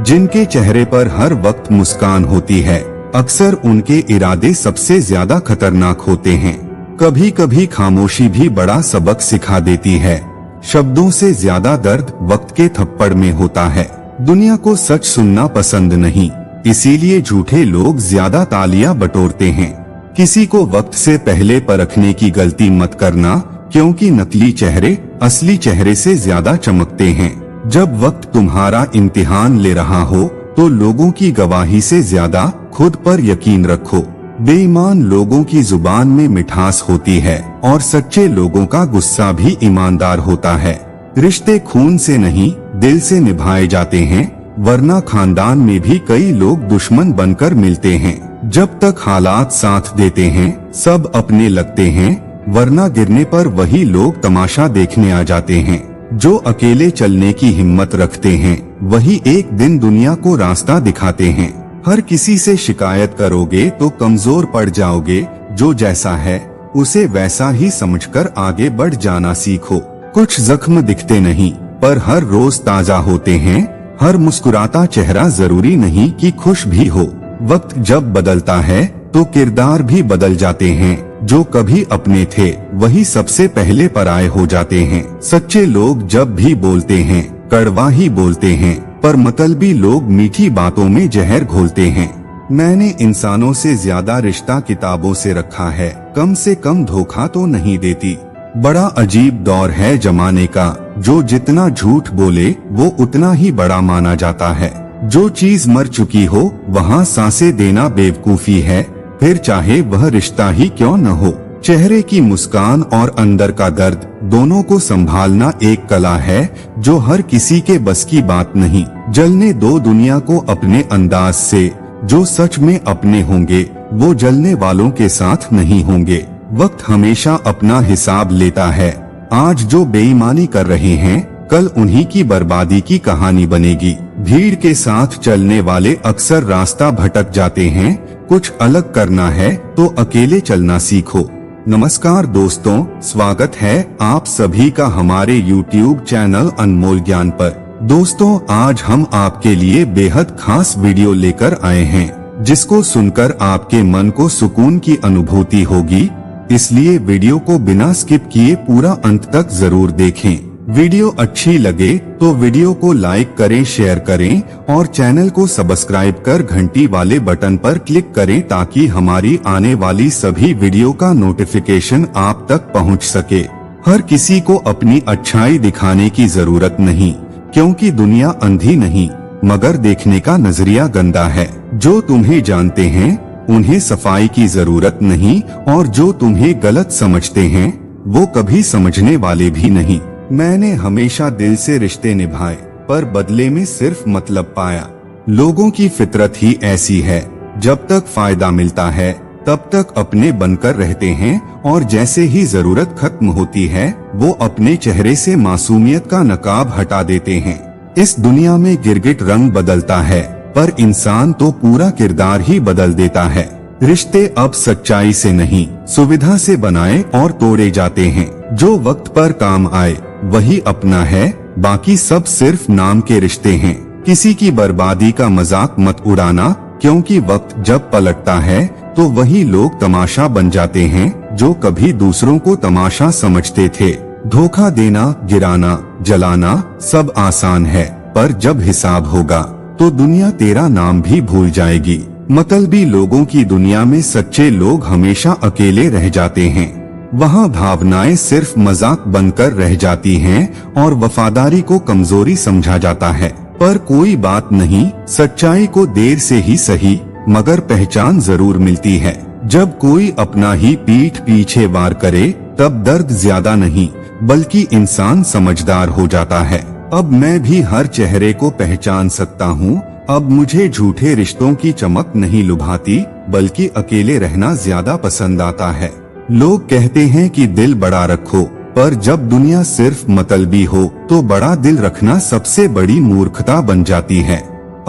जिनके चेहरे पर हर वक्त मुस्कान होती है, अक्सर उनके इरादे सबसे ज्यादा खतरनाक होते हैं। कभी कभी खामोशी भी बड़ा सबक सिखा देती है। शब्दों से ज्यादा दर्द वक्त के थप्पड़ में होता है। दुनिया को सच सुनना पसंद नहीं, इसीलिए झूठे लोग ज्यादा तालियां बटोरते हैं। किसी को वक्त से पहले परखने की गलती मत करना, क्योंकि नकली चेहरे असली चेहरे से ज्यादा चमकते हैं। जब वक्त तुम्हारा इम्तिहान ले रहा हो तो लोगों की गवाही से ज्यादा खुद पर यकीन रखो। बेईमान लोगों की जुबान में मिठास होती है और सच्चे लोगों का गुस्सा भी ईमानदार होता है। रिश्ते खून से नहीं दिल से निभाए जाते हैं, वरना खानदान में भी कई लोग दुश्मन बनकर मिलते हैं। जब तक हालात साथ देते हैं सब अपने लगते हैं, वरना गिरने पर वही लोग तमाशा देखने आ जाते हैं। जो अकेले चलने की हिम्मत रखते हैं वही एक दिन दुनिया को रास्ता दिखाते हैं। हर किसी से शिकायत करोगे तो कमजोर पड़ जाओगे। जो जैसा है उसे वैसा ही समझकर आगे बढ़ जाना सीखो। कुछ जख्म दिखते नहीं पर हर रोज ताजा होते हैं। हर मुस्कुराता चेहरा जरूरी नहीं कि खुश भी हो। वक्त जब बदलता है तो किरदार भी बदल जाते हैं। जो कभी अपने थे वही सबसे पहले पराये हो जाते हैं। सच्चे लोग जब भी बोलते हैं कड़वा ही बोलते हैं, पर मतलबी लोग मीठी बातों में जहर घोलते हैं। मैंने इंसानों से ज्यादा रिश्ता किताबों से रखा है, कम से कम धोखा तो नहीं देती। बड़ा अजीब दौर है जमाने का, जो जितना झूठ बोले वो उतना ही बड़ा माना जाता है। जो चीज मर चुकी हो वहाँ सांसें देना बेवकूफी है, फिर चाहे वह रिश्ता ही क्यों न हो। चेहरे की मुस्कान और अंदर का दर्द दोनों को संभालना एक कला है जो हर किसी के बस की बात नहीं। जलने दो दुनिया को अपने अंदाज से, जो सच में अपने होंगे वो जलने वालों के साथ नहीं होंगे। वक्त हमेशा अपना हिसाब लेता है। आज जो बेईमानी कर रहे हैं कल उन्हीं की बर्बादी की कहानी बनेगी। भीड़ के साथ चलने वाले अक्सर रास्ता भटक जाते हैं। कुछ अलग करना है तो अकेले चलना सीखो। नमस्कार दोस्तों, स्वागत है आप सभी का हमारे YouTube चैनल अनमोल ज्ञान पर। दोस्तों, आज हम आपके लिए बेहद खास वीडियो लेकर आए हैं, जिसको सुनकर आपके मन को सुकून की अनुभूति होगी। इसलिए वीडियो को बिना स्किप किए पूरा अंत तक जरूर देखें। वीडियो अच्छी लगे तो वीडियो को लाइक करें, शेयर करें और चैनल को सब्सक्राइब कर घंटी वाले बटन पर क्लिक करें, ताकि हमारी आने वाली सभी वीडियो का नोटिफिकेशन आप तक पहुंच सके। हर किसी को अपनी अच्छाई दिखाने की जरूरत नहीं, क्योंकि दुनिया अंधी नहीं मगर देखने का नजरिया गंदा है। जो तुम्हें जानते हैं उन्हें सफाई की जरूरत नहीं, और जो तुम्हें गलत समझते हैं वो कभी समझने वाले भी नहीं। मैंने हमेशा दिल से रिश्ते निभाए, पर बदले में सिर्फ मतलब पाया। लोगों की फितरत ही ऐसी है, जब तक फायदा मिलता है तब तक अपने बनकर रहते हैं, और जैसे ही जरूरत खत्म होती है वो अपने चेहरे से मासूमियत का नकाब हटा देते हैं। इस दुनिया में गिरगिट रंग बदलता है, पर इंसान तो पूरा किरदार ही बदल देता है। रिश्ते अब सच्चाई से नहीं सुविधा से बनाए और तोड़े जाते हैं। जो वक्त पर काम आए वही अपना है, बाकी सब सिर्फ नाम के रिश्ते हैं। किसी की बर्बादी का मजाक मत उड़ाना, क्योंकि वक्त जब पलटता है तो वही लोग तमाशा बन जाते हैं जो कभी दूसरों को तमाशा समझते थे। धोखा देना, गिराना, जलाना सब आसान है, पर जब हिसाब होगा तो दुनिया तेरा नाम भी भूल जाएगी। मतलबी लोगों की दुनिया में सच्चे लोग हमेशा अकेले रह जाते हैं। वहाँ भावनाएं सिर्फ मजाक बनकर रह जाती हैं और वफादारी को कमजोरी समझा जाता है। पर कोई बात नहीं, सच्चाई को देर से ही सही मगर पहचान जरूर मिलती है। जब कोई अपना ही पीठ पीछे वार करे तब दर्द ज्यादा नहीं बल्कि इंसान समझदार हो जाता है। अब मैं भी हर चेहरे को पहचान सकता हूँ। अब मुझे झूठे रिश्तों की चमक नहीं लुभाती, बल्कि अकेले रहना ज्यादा पसंद आता है। लोग कहते हैं कि दिल बड़ा रखो, पर जब दुनिया सिर्फ मतलबी हो तो बड़ा दिल रखना सबसे बड़ी मूर्खता बन जाती है।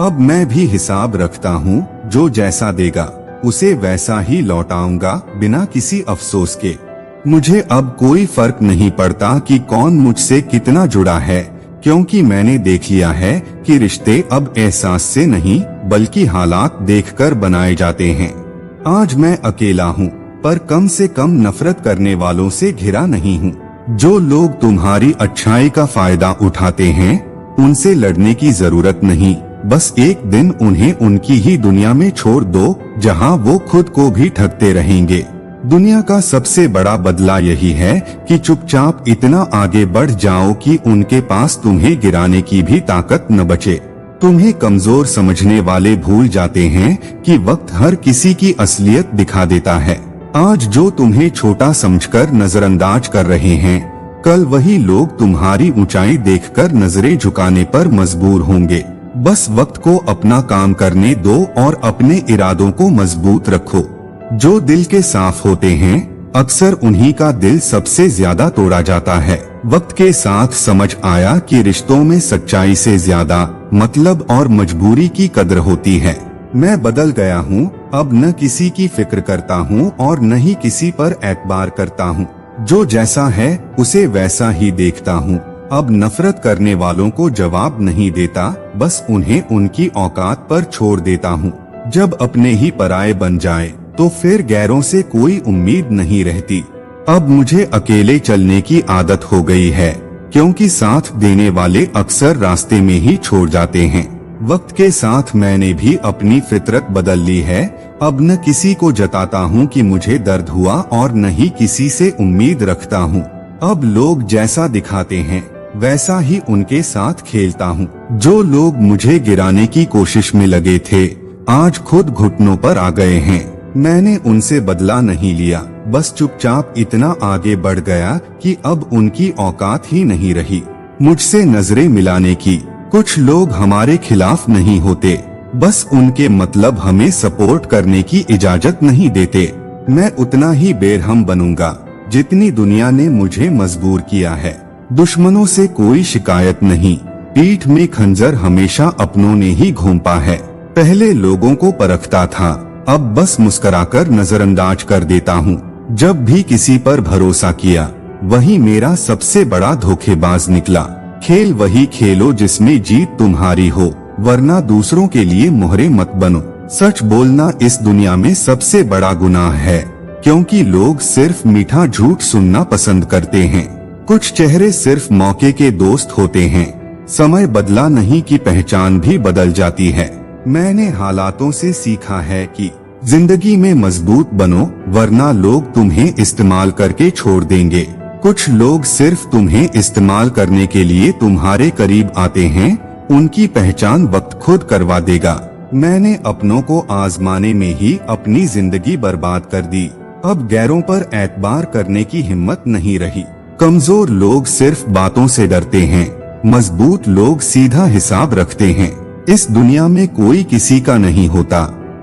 अब मैं भी हिसाब रखता हूँ, जो जैसा देगा उसे वैसा ही लौटाऊंगा, बिना किसी अफसोस के। मुझे अब कोई फर्क नहीं पड़ता कि कौन मुझसे कितना जुड़ा है, क्योंकि मैंने देख लिया है कि रिश्ते अब एहसास से नहीं बल्कि हालात देखकर बनाए जाते हैं। आज मैं अकेला हूँ, पर कम से कम नफरत करने वालों से घिरा नहीं हूँ। जो लोग तुम्हारी अच्छाई का फायदा उठाते हैं, उनसे लड़ने की जरूरत नहीं। बस एक दिन उन्हें उनकी ही दुनिया में छोड़ दो, जहाँ वो खुद को भी ठगते रहेंगे। दुनिया का सबसे बड़ा बदला यही है कि चुपचाप इतना आगे बढ़ जाओ कि उनके पास तुम्हें गिराने की भी ताकत न बचे। तुम्हें कमजोर समझने वाले भूल जाते हैं कि वक्त हर किसी की असलियत दिखा देता है। आज जो तुम्हें छोटा समझकर नजरअंदाज कर रहे हैं, कल वही लोग तुम्हारी ऊंचाई देखकर नजरें झुकाने पर मजबूर होंगे। बस वक्त को अपना काम करने दो और अपने इरादों को मजबूत रखो। जो दिल के साफ होते हैं, अक्सर उन्हीं का दिल सबसे ज्यादा तोड़ा जाता है। वक्त के साथ समझ आया कि रिश्तों में सच्चाई से ज्यादा मतलब और मजबूरी की कदर होती है। मैं बदल गया हूँ, अब न किसी की फिक्र करता हूँ और न ही किसी पर एतबार करता हूँ। जो जैसा है उसे वैसा ही देखता हूँ। अब नफरत करने वालों को जवाब नहीं देता, बस उन्हें उनकी औकात पर छोड़ देता हूँ। जब अपने ही पराये बन जाए तो फिर गैरों से कोई उम्मीद नहीं रहती। अब मुझे अकेले चलने की आदत हो गई है, क्योंकि साथ देने वाले अक्सर रास्ते में ही छोड़ जाते हैं। वक्त के साथ मैंने भी अपनी फितरत बदल ली है। अब न किसी को जताता हूँ कि मुझे दर्द हुआ और न ही किसी से उम्मीद रखता हूँ। अब लोग जैसा दिखाते हैं वैसा ही उनके साथ खेलता हूँ। जो लोग मुझे गिराने की कोशिश में लगे थे, आज खुद घुटनों पर आ गए हैं। मैंने उनसे बदला नहीं लिया, बस चुपचाप इतना आगे बढ़ गया कि अब उनकी औकात ही नहीं रही मुझसे नजरें मिलाने की। कुछ लोग हमारे खिलाफ नहीं होते, बस उनके मतलब हमें सपोर्ट करने की इजाजत नहीं देते। मैं उतना ही बेरहम बनूंगा जितनी दुनिया ने मुझे मजबूर किया है। दुश्मनों से कोई शिकायत नहीं, पीठ में खंजर हमेशा अपनों ने ही घोंपा है। पहले लोगों को परखता था, अब बस मुस्कुराकर नजरअंदाज कर देता हूँ। जब भी किसी पर भरोसा किया, वही मेरा सबसे बड़ा धोखेबाज निकला। खेल वही खेलो जिसमें जीत तुम्हारी हो, वरना दूसरों के लिए मोहरे मत बनो। सच बोलना इस दुनिया में सबसे बड़ा गुनाह है, क्योंकि लोग सिर्फ मीठा झूठ सुनना पसंद करते हैं। कुछ चेहरे सिर्फ मौके के दोस्त होते हैं। समय बदला नहीं कि पहचान भी बदल जाती है। मैंने हालातों से सीखा है कि जिंदगी में मजबूत बनो, वरना लोग तुम्हें इस्तेमाल करके छोड़ देंगे। कुछ लोग सिर्फ तुम्हें इस्तेमाल करने के लिए तुम्हारे करीब आते हैं, उनकी पहचान वक्त खुद करवा देगा। मैंने अपनों को आजमाने में ही अपनी जिंदगी बर्बाद कर दी। अब गैरों पर एतबार करने की हिम्मत नहीं रही। कमजोर लोग सिर्फ बातों से डरते हैं, मजबूत लोग सीधा हिसाब रखते हैं। इस दुनिया में कोई किसी का नहीं होता,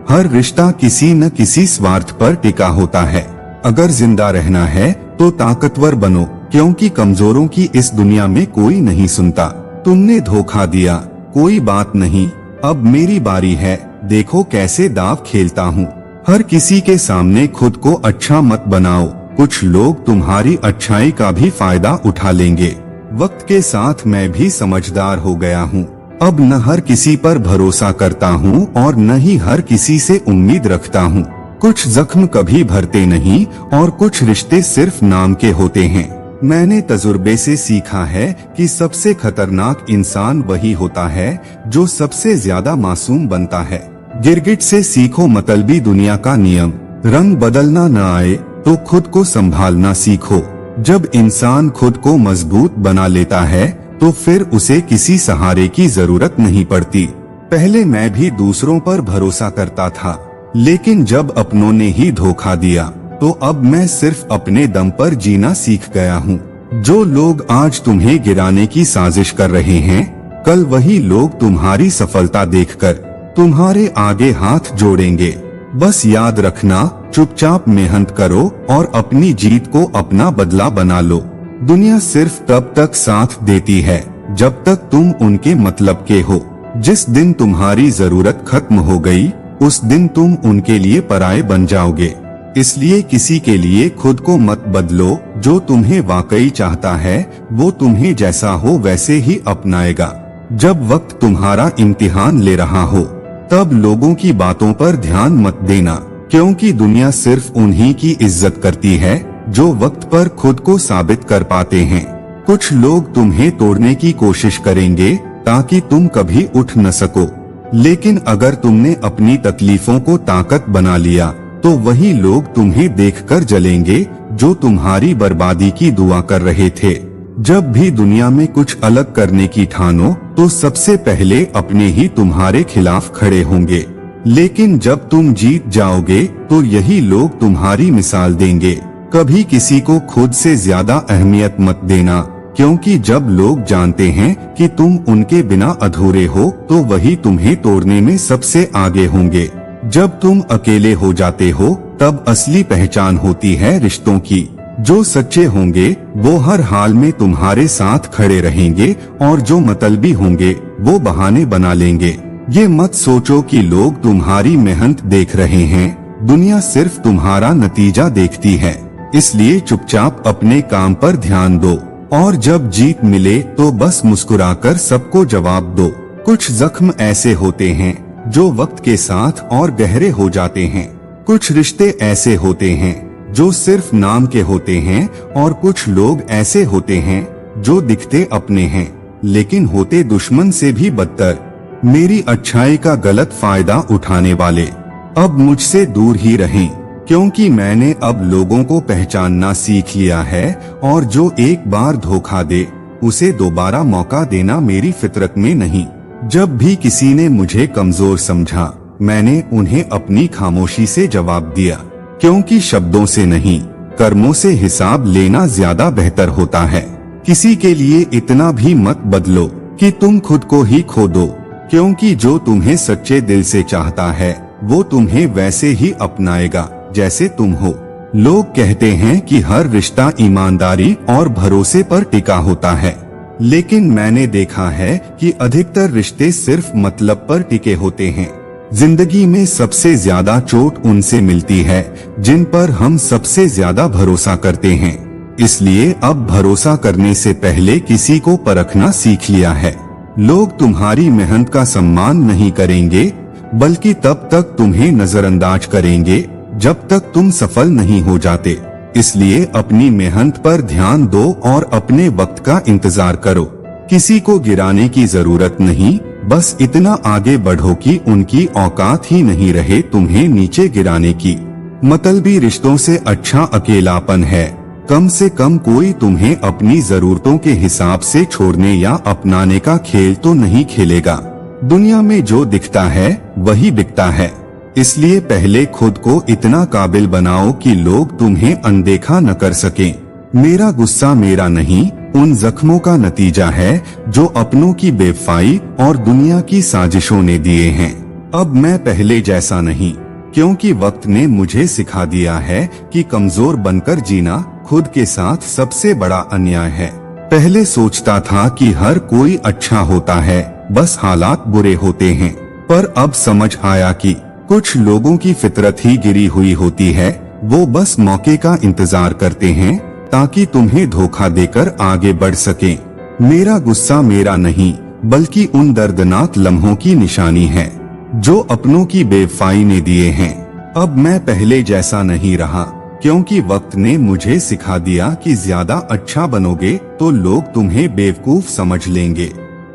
हर रिश्ता किसी न किसी स्वार्थ पर टिका होता है। अगर जिंदा रहना है तो ताकतवर बनो, क्योंकि कमजोरों की इस दुनिया में कोई नहीं सुनता। तुमने धोखा दिया, कोई बात नहीं, अब मेरी बारी है, देखो कैसे दाव खेलता हूँ। हर किसी के सामने खुद को अच्छा मत बनाओ, कुछ लोग तुम्हारी अच्छाई का भी फायदा उठा लेंगे। वक्त के साथ मैं भी समझदार हो गया हूँ। अब न हर किसी पर भरोसा करता हूँ और न ही हर किसी से उम्मीद रखता हूँ। कुछ जख्म कभी भरते नहीं और कुछ रिश्ते सिर्फ नाम के होते हैं। मैंने तजुर्बे से सीखा है कि सबसे खतरनाक इंसान वही होता है जो सबसे ज्यादा मासूम बनता है। गिरगिट से सीखो मतलबी दुनिया का नियम, रंग बदलना न आए तो खुद को संभालना सीखो। जब इंसान खुद को मजबूत बना लेता है तो फिर उसे किसी सहारे की जरूरत नहीं पड़ती। पहले मैं भी दूसरों पर भरोसा करता था, लेकिन जब अपनों ने ही धोखा दिया तो अब मैं सिर्फ अपने दम पर जीना सीख गया हूँ। जो लोग आज तुम्हें गिराने की साजिश कर रहे हैं, कल वही लोग तुम्हारी सफलता देखकर तुम्हारे आगे हाथ जोड़ेंगे। बस याद रखना, चुपचाप मेहनत करो और अपनी जीत को अपना बदला बना लो। दुनिया सिर्फ तब तक साथ देती है जब तक तुम उनके मतलब के हो। जिस दिन तुम्हारी जरूरत खत्म हो गई, उस दिन तुम उनके लिए पराये बन जाओगे। इसलिए किसी के लिए खुद को मत बदलो। जो तुम्हें वाकई चाहता है वो तुम्हें जैसा हो वैसे ही अपनाएगा। जब वक्त तुम्हारा इम्तिहान ले रहा हो तब लोगों की बातों पर ध्यान मत देना, क्योंकि दुनिया सिर्फ उन्हीं की इज्जत करती है जो वक्त पर खुद को साबित कर पाते हैं। कुछ लोग तुम्हें तोड़ने की कोशिश करेंगे ताकि तुम कभी उठ न सको, लेकिन अगर तुमने अपनी तकलीफों को ताकत बना लिया तो वही लोग तुम्हें देखकर जलेंगे जो तुम्हारी बर्बादी की दुआ कर रहे थे। जब भी दुनिया में कुछ अलग करने की ठानो तो सबसे पहले अपने ही तुम्हारे खिलाफ खड़े होंगे, लेकिन जब तुम जीत जाओगे तो यही लोग तुम्हारी मिसाल देंगे। कभी किसी को खुद से ज्यादा अहमियत मत देना, क्योंकि जब लोग जानते हैं कि तुम उनके बिना अधूरे हो तो वही तुम्हें तोड़ने में सबसे आगे होंगे। जब तुम अकेले हो जाते हो तब असली पहचान होती है रिश्तों की। जो सच्चे होंगे वो हर हाल में तुम्हारे साथ खड़े रहेंगे और जो मतलबी होंगे वो बहाने बना लेंगे। ये मत सोचो कि लोग तुम्हारी मेहनत देख रहे हैं, दुनिया सिर्फ तुम्हारा नतीजा देखती है। इसलिए चुपचाप अपने काम पर ध्यान दो और जब जीत मिले तो बस मुस्कुराकर सबको जवाब दो। कुछ जख्म ऐसे होते हैं जो वक्त के साथ और गहरे हो जाते हैं। कुछ रिश्ते ऐसे होते हैं जो सिर्फ नाम के होते हैं और कुछ लोग ऐसे होते हैं जो दिखते अपने हैं लेकिन होते दुश्मन से भी बदतर। मेरी अच्छाई का गलत फायदा उठाने वाले अब मुझसे दूर ही रहें, क्योंकि मैंने अब लोगों को पहचानना सीख लिया है और जो एक बार धोखा दे उसे दोबारा मौका देना मेरी फितरत में नहीं। जब भी किसी ने मुझे कमजोर समझा मैंने उन्हें अपनी खामोशी से जवाब दिया, क्योंकि शब्दों से नहीं कर्मों से हिसाब लेना ज्यादा बेहतर होता है। किसी के लिए इतना भी मत बदलो कि तुम खुद को ही खो दो, क्योंकि जो तुम्हें सच्चे दिल से चाहता है वो तुम्हें वैसे ही अपनाएगा जैसे तुम हो। लोग कहते हैं कि हर रिश्ता ईमानदारी और भरोसे पर टिका होता है, लेकिन मैंने देखा है कि अधिकतर रिश्ते सिर्फ मतलब पर टिके होते हैं। जिंदगी में सबसे ज्यादा चोट उनसे मिलती है जिन पर हम सबसे ज्यादा भरोसा करते हैं। इसलिए अब भरोसा करने से पहले किसी को परखना सीख लिया है। लोग तुम्हारी मेहनत का सम्मान नहीं करेंगे, बल्कि तब तक तुम्हें नजरअंदाज करेंगे जब तक तुम सफल नहीं हो जाते। इसलिए अपनी मेहनत पर ध्यान दो और अपने वक्त का इंतजार करो। किसी को गिराने की जरूरत नहीं, बस इतना आगे बढ़ो कि उनकी औकात ही नहीं रहे तुम्हें नीचे गिराने की। मतलबी रिश्तों से अच्छा अकेलापन है। कम से कम कोई तुम्हें अपनी जरूरतों के हिसाब से छोड़ने या अपनाने का खेल तो नहीं खेलेगा। दुनिया में जो दिखता है वही बिकता है, इसलिए पहले खुद को इतना काबिल बनाओ कि लोग तुम्हें अनदेखा न कर सकें। मेरा गुस्सा मेरा नहीं, उन जख्मों का नतीजा है जो अपनों की बेवफाई और दुनिया की साजिशों ने दिए हैं। अब मैं पहले जैसा नहीं, क्योंकि वक्त ने मुझे सिखा दिया है कि कमजोर बनकर जीना खुद के साथ सबसे बड़ा अन्याय है। पहले सोचता था कि हर कोई अच्छा होता है, बस हालात बुरे होते हैं, पर अब समझ आया कि कुछ लोगों की फितरत ही गिरी हुई होती है। वो बस मौके का इंतजार करते हैं ताकि तुम्हें धोखा देकर आगे बढ़ सकें। मेरा गुस्सा मेरा नहीं, बल्कि उन दर्दनाक लम्हों की निशानी है जो अपनों की बेवफाई ने दिए हैं। अब मैं पहले जैसा नहीं रहा, क्योंकि वक्त ने मुझे सिखा दिया कि ज्यादा अच्छा बनोगे तो लोग तुम्हें बेवकूफ समझ लेंगे।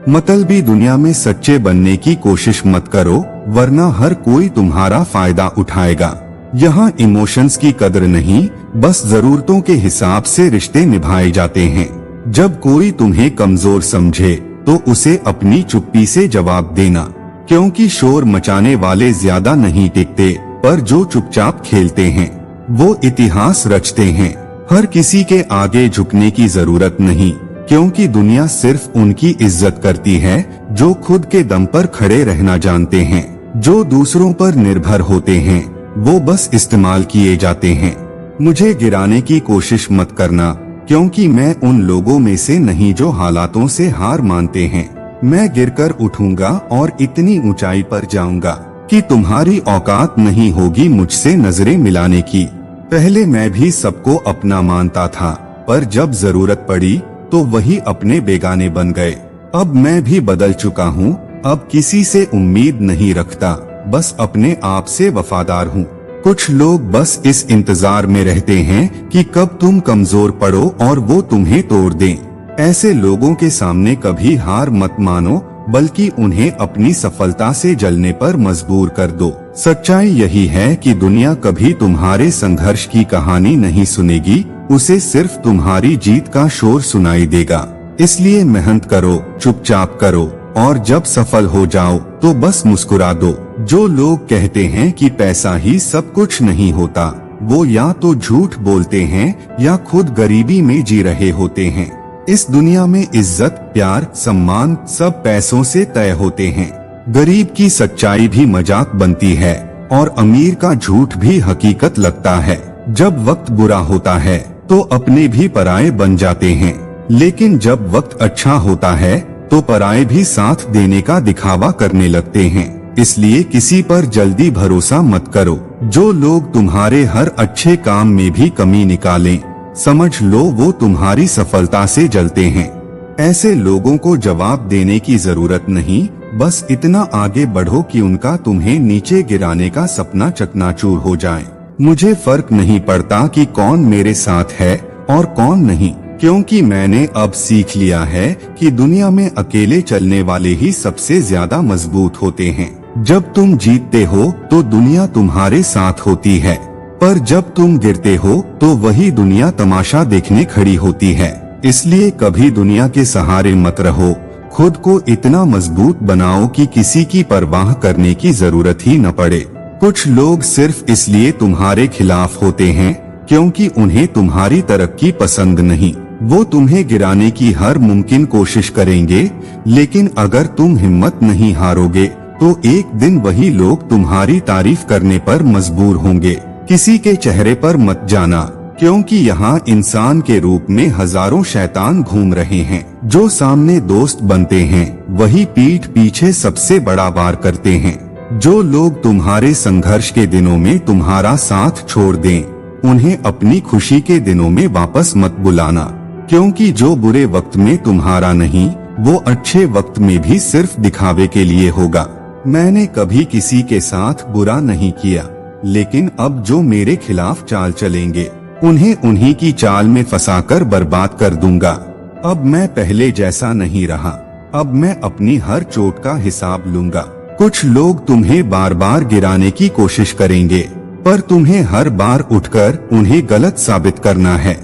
मतलबी दुनिया में सच्चे बनने की कोशिश मत करो, वरना हर कोई तुम्हारा फायदा उठाएगा। यहाँ इमोशंस की कदर नहीं, बस जरूरतों के हिसाब से रिश्ते निभाए जाते हैं। जब कोई तुम्हें कमजोर समझे तो उसे अपनी चुप्पी से जवाब देना, क्योंकि शोर मचाने वाले ज्यादा नहीं टिकते, पर जो चुपचाप खेलते हैं वो इतिहास रचते हैं। हर किसी के आगे झुकने की जरूरत नहीं, क्योंकि दुनिया सिर्फ उनकी इज्जत करती है जो खुद के दम पर खड़े रहना जानते हैं। जो दूसरों पर निर्भर होते हैं वो बस इस्तेमाल किए जाते हैं। मुझे गिराने की कोशिश मत करना, क्योंकि मैं उन लोगों में से नहीं जो हालातों से हार मानते हैं। मैं गिरकर उठूंगा और इतनी ऊंचाई पर जाऊंगा कि तुम्हारी औकात नहीं होगी मुझसे नजरें मिलाने की। पहले मैं भी सबको अपना मानता था, पर जब जरूरत पड़ी तो वही अपने बेगाने बन गए। अब मैं भी बदल चुका हूँ, अब किसी से उम्मीद नहीं रखता, बस अपने आप से वफादार हूँ। कुछ लोग बस इस इंतजार में रहते हैं कि कब तुम कमजोर पड़ो और वो तुम्हें तोड़ दें। ऐसे लोगों के सामने कभी हार मत मानो, बल्कि उन्हें अपनी सफलता से जलने पर मजबूर कर दो। सच्चाई यही है कि दुनिया कभी तुम्हारे संघर्ष की कहानी नहीं सुनेगी, उसे सिर्फ तुम्हारी जीत का शोर सुनाई देगा। इसलिए मेहनत करो, चुपचाप करो, और जब सफल हो जाओ तो बस मुस्कुरा दो। जो लोग कहते हैं कि पैसा ही सब कुछ नहीं होता, वो या तो झूठ बोलते हैं या खुद गरीबी में जी रहे होते हैं। इस दुनिया में इज्जत, प्यार, सम्मान सब पैसों से तय होते हैं। गरीब की सच्चाई भी मजाक बनती है और अमीर का झूठ भी हकीकत लगता है। जब वक्त बुरा होता है तो अपने भी पराये बन जाते हैं, लेकिन जब वक्त अच्छा होता है तो पराये भी साथ देने का दिखावा करने लगते हैं। इसलिए किसी पर जल्दी भरोसा मत करो। जो लोग तुम्हारे हर अच्छे काम में भी कमी निकालें, समझ लो वो तुम्हारी सफलता से जलते हैं। ऐसे लोगों को जवाब देने की जरूरत नहीं, बस इतना आगे बढ़ो कि उनका तुम्हें नीचे गिराने का सपना चकनाचूर हो जाए। मुझे फर्क नहीं पड़ता कि कौन मेरे साथ है और कौन नहीं, क्योंकि मैंने अब सीख लिया है कि दुनिया में अकेले चलने वाले ही सबसे ज्यादा मजबूत होते हैं। जब तुम जीतते हो तो दुनिया तुम्हारे साथ होती है, पर जब तुम गिरते हो तो वही दुनिया तमाशा देखने खड़ी होती है। इसलिए कभी दुनिया के सहारे मत रहो, खुद को इतना मजबूत बनाओ कि किसी की परवाह करने की जरूरत ही न पड़े। कुछ लोग सिर्फ इसलिए तुम्हारे खिलाफ होते हैं क्योंकि उन्हें तुम्हारी तरक्की पसंद नहीं। वो तुम्हें गिराने की हर मुमकिन कोशिश करेंगे, लेकिन अगर तुम हिम्मत नहीं हारोगे तो एक दिन वही लोग तुम्हारी तारीफ करने पर मजबूर होंगे। किसी के चेहरे पर मत जाना, क्योंकि यहाँ इंसान के रूप में हजारों शैतान घूम रहे हैं। जो सामने दोस्त बनते हैं वही पीठ पीछे सबसे बड़ा वार करते हैं। जो लोग तुम्हारे संघर्ष के दिनों में तुम्हारा साथ छोड़ दें, उन्हें अपनी खुशी के दिनों में वापस मत बुलाना, क्योंकि जो बुरे वक्त में तुम्हारा नहीं, वो अच्छे वक्त में भी सिर्फ दिखावे के लिए होगा। मैंने कभी किसी के साथ बुरा नहीं किया, लेकिन अब जो मेरे खिलाफ चाल चलेंगे, उन्हें उन्हीं की चाल में फंसाकर बर्बाद कर दूंगा। अब मैं पहले जैसा नहीं रहा, अब मैं अपनी हर चोट का हिसाब लूंगा। कुछ लोग तुम्हें बार बार गिराने की कोशिश करेंगे, पर तुम्हें हर बार उठकर उन्हें गलत साबित करना है,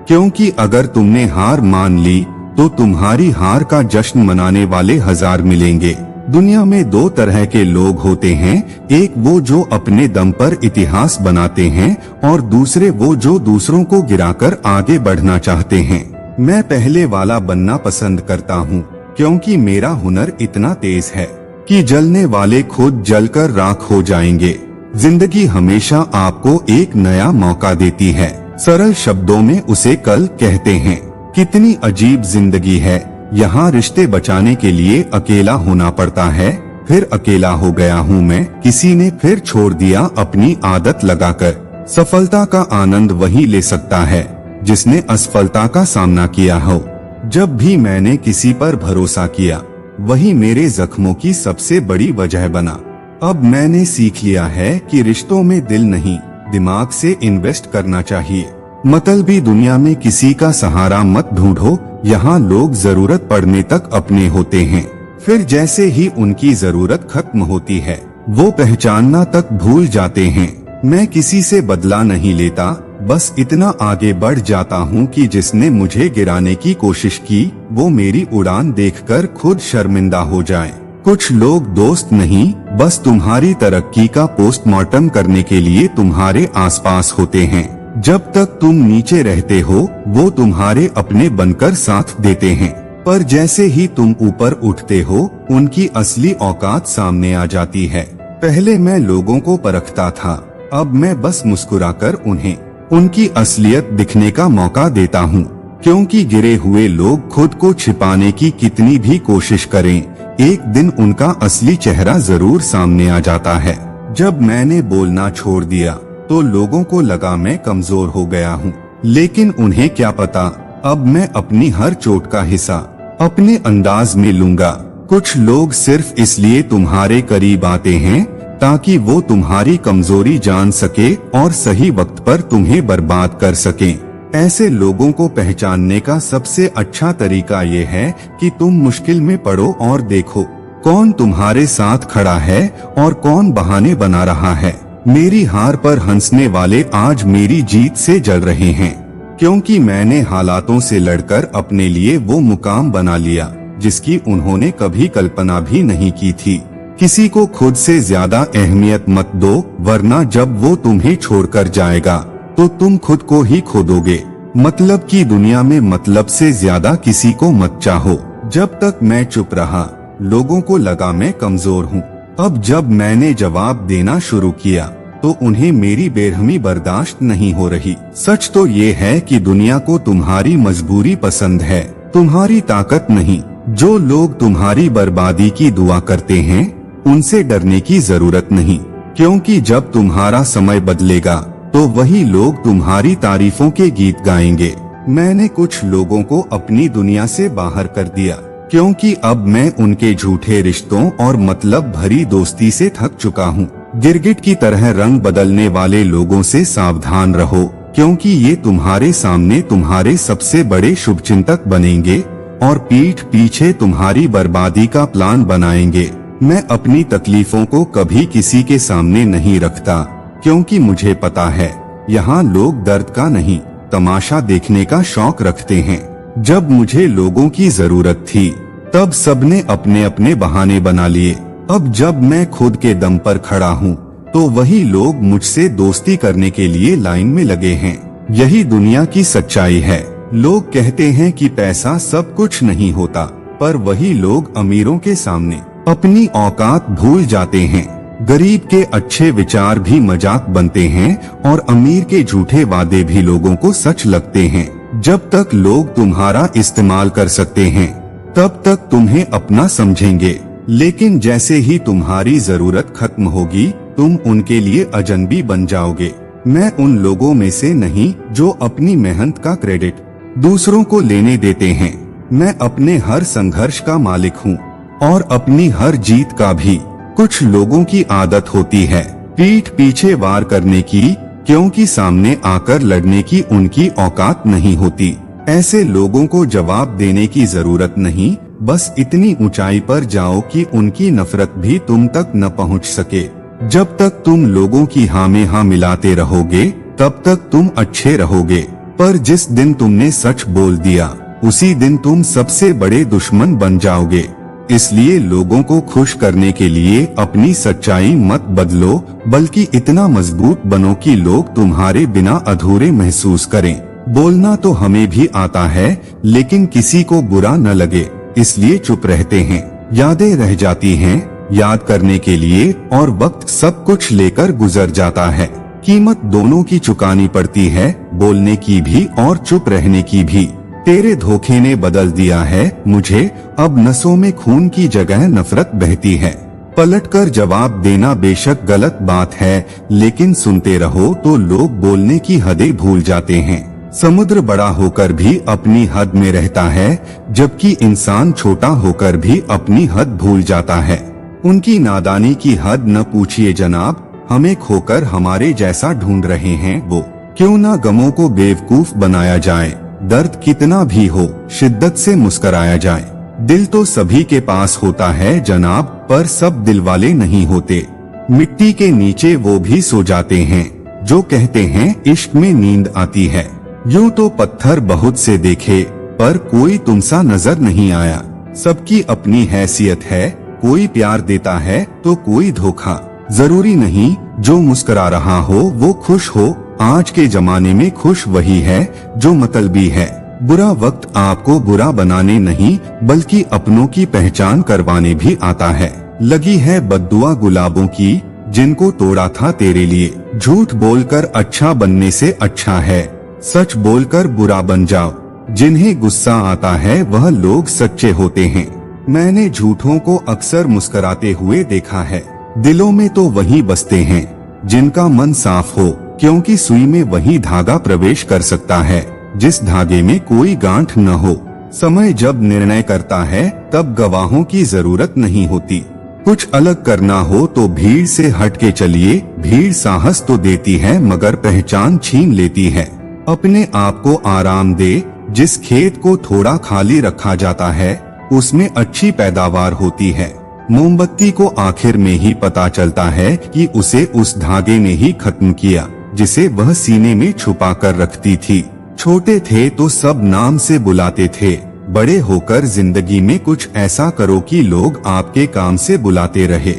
क्योंकि अगर तुमने हार मान ली तो तुम्हारी हार का जश्न मनाने वाले हजार मिलेंगे। दुनिया में दो तरह के लोग होते हैं, एक वो जो अपने दम पर इतिहास बनाते हैं और दूसरे वो जो दूसरों को गिराकर आगे बढ़ना चाहते हैं। मैं पहले वाला बनना पसंद करता हूँ, क्योंकि मेरा हुनर इतना तेज है कि जलने वाले खुद जलकर राख हो जाएंगे। जिंदगी हमेशा आपको एक नया मौका देती है, सरल शब्दों में उसे कल कहते हैं। कितनी अजीब जिंदगी है, यहाँ रिश्ते बचाने के लिए अकेला होना पड़ता है। फिर अकेला हो गया हूँ मैं, किसी ने फिर छोड़ दिया अपनी आदत लगाकर। सफलता का आनंद वही ले सकता है जिसने असफलता का सामना किया हो। जब भी मैंने किसी पर भरोसा किया, वही मेरे जख्मों की सबसे बड़ी वजह बना। अब मैंने सीख लिया है कि रिश्तों में दिल नहीं, दिमाग से इन्वेस्ट करना चाहिए। मतलबी दुनिया में किसी का सहारा मत ढूंढो, यहाँ लोग जरूरत पड़ने तक अपने होते हैं, फिर जैसे ही उनकी जरूरत खत्म होती है वो पहचानना तक भूल जाते हैं। मैं किसी से बदला नहीं लेता, बस इतना आगे बढ़ जाता हूँ कि जिसने मुझे गिराने की कोशिश की वो मेरी उड़ान देखकर खुद शर्मिंदा हो जाए। कुछ लोग दोस्त नहीं, बस तुम्हारी तरक्की का पोस्टमार्टम करने के लिए तुम्हारे आसपास होते हैं। जब तक तुम नीचे रहते हो वो तुम्हारे अपने बनकर साथ देते हैं, पर जैसे ही तुम ऊपर उठते हो उनकी असली औकात सामने आ जाती है। पहले मैं लोगों को परखता था, अब मैं बस मुस्कुराकर उन्हें उनकी असलियत दिखने का मौका देता हूँ, क्योंकि गिरे हुए लोग खुद को छिपाने की कितनी भी कोशिश करें, एक दिन उनका असली चेहरा जरूर सामने आ जाता है। जब मैंने बोलना छोड़ दिया तो लोगों को लगा मैं कमजोर हो गया हूँ, लेकिन उन्हें क्या पता अब मैं अपनी हर चोट का हिस्सा अपने अंदाज में लूंगा। कुछ लोग सिर्फ इसलिए तुम्हारे करीब आते हैं ताकि वो तुम्हारी कमजोरी जान सके और सही वक्त पर तुम्हें बर्बाद कर सकें। ऐसे लोगों को पहचानने का सबसे अच्छा तरीका ये है कि तुम मुश्किल में पड़ो और देखो कौन तुम्हारे साथ खड़ा है और कौन बहाने बना रहा है। मेरी हार पर हंसने वाले आज मेरी जीत से जल रहे हैं, क्योंकि मैंने हालातों से लड़कर अपने लिए वो मुकाम बना लिया जिसकी उन्होंने कभी कल्पना भी नहीं की थी। किसी को खुद से ज्यादा अहमियत मत दो, वरना जब वो तुम्हें छोड़कर जाएगा तो तुम खुद को ही खो दोगे। मतलब की दुनिया में मतलब से ज्यादा किसी को मत चाहो। जब तक मैं चुप रहा लोगों को लगा मैं कमजोर हूँ। अब जब मैंने जवाब देना शुरू किया तो उन्हें मेरी बेरहमी बर्दाश्त नहीं हो रही। सच तो ये है कि दुनिया को तुम्हारी मजबूरी पसंद है, तुम्हारी ताकत नहीं। जो लोग तुम्हारी बर्बादी की दुआ करते हैं उनसे डरने की जरूरत नहीं, क्योंकि जब तुम्हारा समय बदलेगा तो वही लोग तुम्हारी तारीफों के गीत गाएंगे। मैंने कुछ लोगों को अपनी दुनिया से बाहर कर दिया, क्योंकि अब मैं उनके झूठे रिश्तों और मतलब भरी दोस्ती से थक चुका हूँ। गिरगिट की तरह रंग बदलने वाले लोगों से सावधान रहो, क्योंकि ये तुम्हारे सामने तुम्हारे सबसे बड़े शुभचिंतक बनेंगे और पीठ पीछे तुम्हारी बर्बादी का प्लान बनाएंगे। मैं अपनी तकलीफों को कभी किसी के सामने नहीं रखता, क्योंकि मुझे पता है यहाँ लोग दर्द का नहीं तमाशा देखने का शौक रखते हैं। जब मुझे लोगों की जरूरत थी तब सबने अपने अपने बहाने बना लिए। अब जब मैं खुद के दम पर खड़ा हूँ तो वही लोग मुझसे दोस्ती करने के लिए लाइन में लगे हैं। यही दुनिया की सच्चाई है। लोग कहते हैं कि पैसा सब कुछ नहीं होता, पर वही लोग अमीरों के सामने अपनी औकात भूल जाते हैं। गरीब के अच्छे विचार भी मजाक बनते हैं और अमीर के झूठे वादे भी लोगों को सच लगते हैं। जब तक लोग तुम्हारा इस्तेमाल कर सकते हैं तब तक तुम्हें अपना समझेंगे, लेकिन जैसे ही तुम्हारी जरूरत खत्म होगी तुम उनके लिए अजनबी बन जाओगे। मैं उन लोगों में से नहीं जो अपनी मेहनत का क्रेडिट दूसरों को लेने देते हैं। मैं अपने हर संघर्ष का मालिक हूँ और अपनी हर जीत का भी। कुछ लोगों की आदत होती है पीठ पीछे वार करने की, क्योंकि सामने आकर लड़ने की उनकी औकात नहीं होती। ऐसे लोगों को जवाब देने की जरूरत नहीं, बस इतनी ऊंचाई पर जाओ कि उनकी नफरत भी तुम तक न पहुंच सके। जब तक तुम लोगों की हाँ में हाँ मिलाते रहोगे तब तक तुम अच्छे रहोगे, पर जिस दिन तुमने सच बोल दिया उसी दिन तुम सबसे बड़े दुश्मन बन जाओगे। इसलिए लोगों को खुश करने के लिए अपनी सच्चाई मत बदलो, बल्कि इतना मजबूत बनो कि लोग तुम्हारे बिना अधूरे महसूस करें। बोलना तो हमें भी आता है, लेकिन किसी को बुरा न लगे इसलिए चुप रहते हैं। यादें रह जाती हैं याद करने के लिए, और वक्त सब कुछ लेकर गुजर जाता है। कीमत दोनों की चुकानी पड़ती है, बोलने की भी और चुप रहने की भी। तेरे धोखे ने बदल दिया है मुझे, अब नसों में खून की जगह नफरत बहती है। पलटकर जवाब देना बेशक गलत बात है, लेकिन सुनते रहो तो लोग बोलने की हदें भूल जाते हैं। समुद्र बड़ा होकर भी अपनी हद में रहता है, जबकि इंसान छोटा होकर भी अपनी हद भूल जाता है। उनकी नादानी की हद न पूछिए जनाब, हमें खोकर हमारे जैसा ढूंढ रहे हैं वो। क्यों ना गमों को बेवकूफ बनाया जाए, दर्द कितना भी हो शिद्दत से मुस्कराया जाए। दिल तो सभी के पास होता है जनाब, पर सब दिल वाले नहीं होते। मिट्टी के नीचे वो भी सो जाते हैं जो कहते हैं इश्क में नींद आती है। यूं तो पत्थर बहुत से देखे, पर कोई तुमसा नजर नहीं आया। सबकी अपनी हैसियत है, कोई प्यार देता है तो कोई धोखा। जरूरी नहीं जो मुस्कुरा रहा हो वो खुश हो, आज के जमाने में खुश वही है जो मतलबी है। बुरा वक्त आपको बुरा बनाने नहीं, बल्कि अपनों की पहचान करवाने भी आता है। लगी है बद्दुआ गुलाबों की, जिनको तोड़ा था तेरे लिए। झूठ बोलकर अच्छा बनने से अच्छा है सच बोलकर बुरा बन जाओ। जिन्हें गुस्सा आता है वह लोग सच्चे होते हैं। मैंने झूठों को अक्सर मुस्कुराते हुए देखा है। दिलों में तो वही बसते हैं जिनका मन साफ हो, क्योंकि सुई में वही धागा प्रवेश कर सकता है जिस धागे में कोई गांठ न हो। समय जब निर्णय करता है तब गवाहों की जरूरत नहीं होती। कुछ अलग करना हो तो भीड़ से हट के चलिए। भीड़ साहस तो देती है मगर पहचान छीन लेती है। अपने आप को आराम दे। जिस खेत को थोड़ा खाली रखा जाता है उसमें अच्छी पैदावार होती है। मोमबत्ती को आखिर में ही पता चलता है कि उसे उस धागे ने ही खत्म किया जिसे वह सीने में छुपा कर रखती थी। छोटे थे तो सब नाम से बुलाते थे। बड़े होकर जिंदगी में कुछ ऐसा करो कि लोग आपके काम से बुलाते रहे।